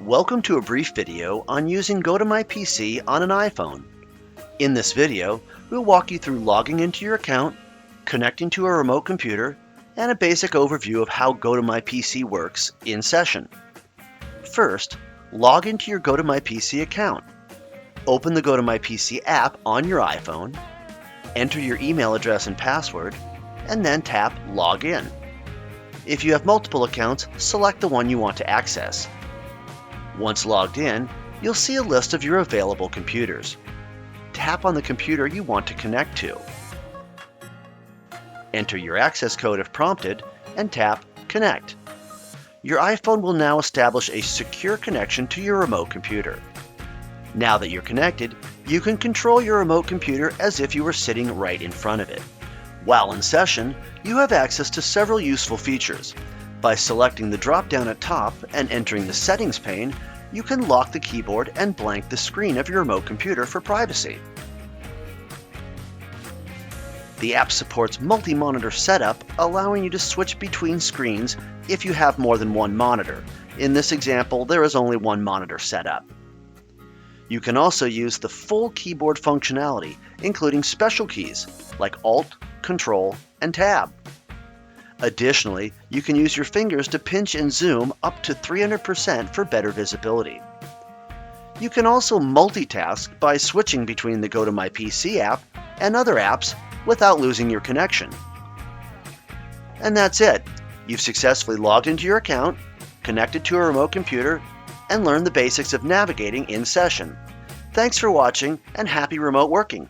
Welcome to a brief video on using GoToMyPC on an iPhone. In this video, we'll walk you through logging into your account, connecting to a remote computer, and a basic overview of how GoToMyPC works in session. First, log into your GoToMyPC account. Open the GoToMyPC app on your iPhone, enter your email address and password, and then tap Log In. If you have multiple accounts, select the one you want to access. Once logged in, you'll see a list of your available computers. Tap on the computer you want to connect to. Enter your access code if prompted, and tap Connect. Your iPhone will now establish a secure connection to your remote computer. Now that you're connected, you can control your remote computer as if you were sitting right in front of it. While in session, you have access to several useful features. By selecting the drop-down at top and entering the Settings pane, you can lock the keyboard and blank the screen of your remote computer for privacy. The app supports multi-monitor setup, allowing you to switch between screens if you have more than one monitor. In this example, there is only one monitor set up. You can also use the full keyboard functionality, including special keys like Alt, Control, and Tab. Additionally, you can use your fingers to pinch and zoom up to 300% for better visibility. You can also multitask by switching between the GoToMyPC app and other apps without losing your connection. And that's it. You've successfully logged into your account, connected to a remote computer, and learned the basics of navigating in session. Thanks for watching, and happy remote working!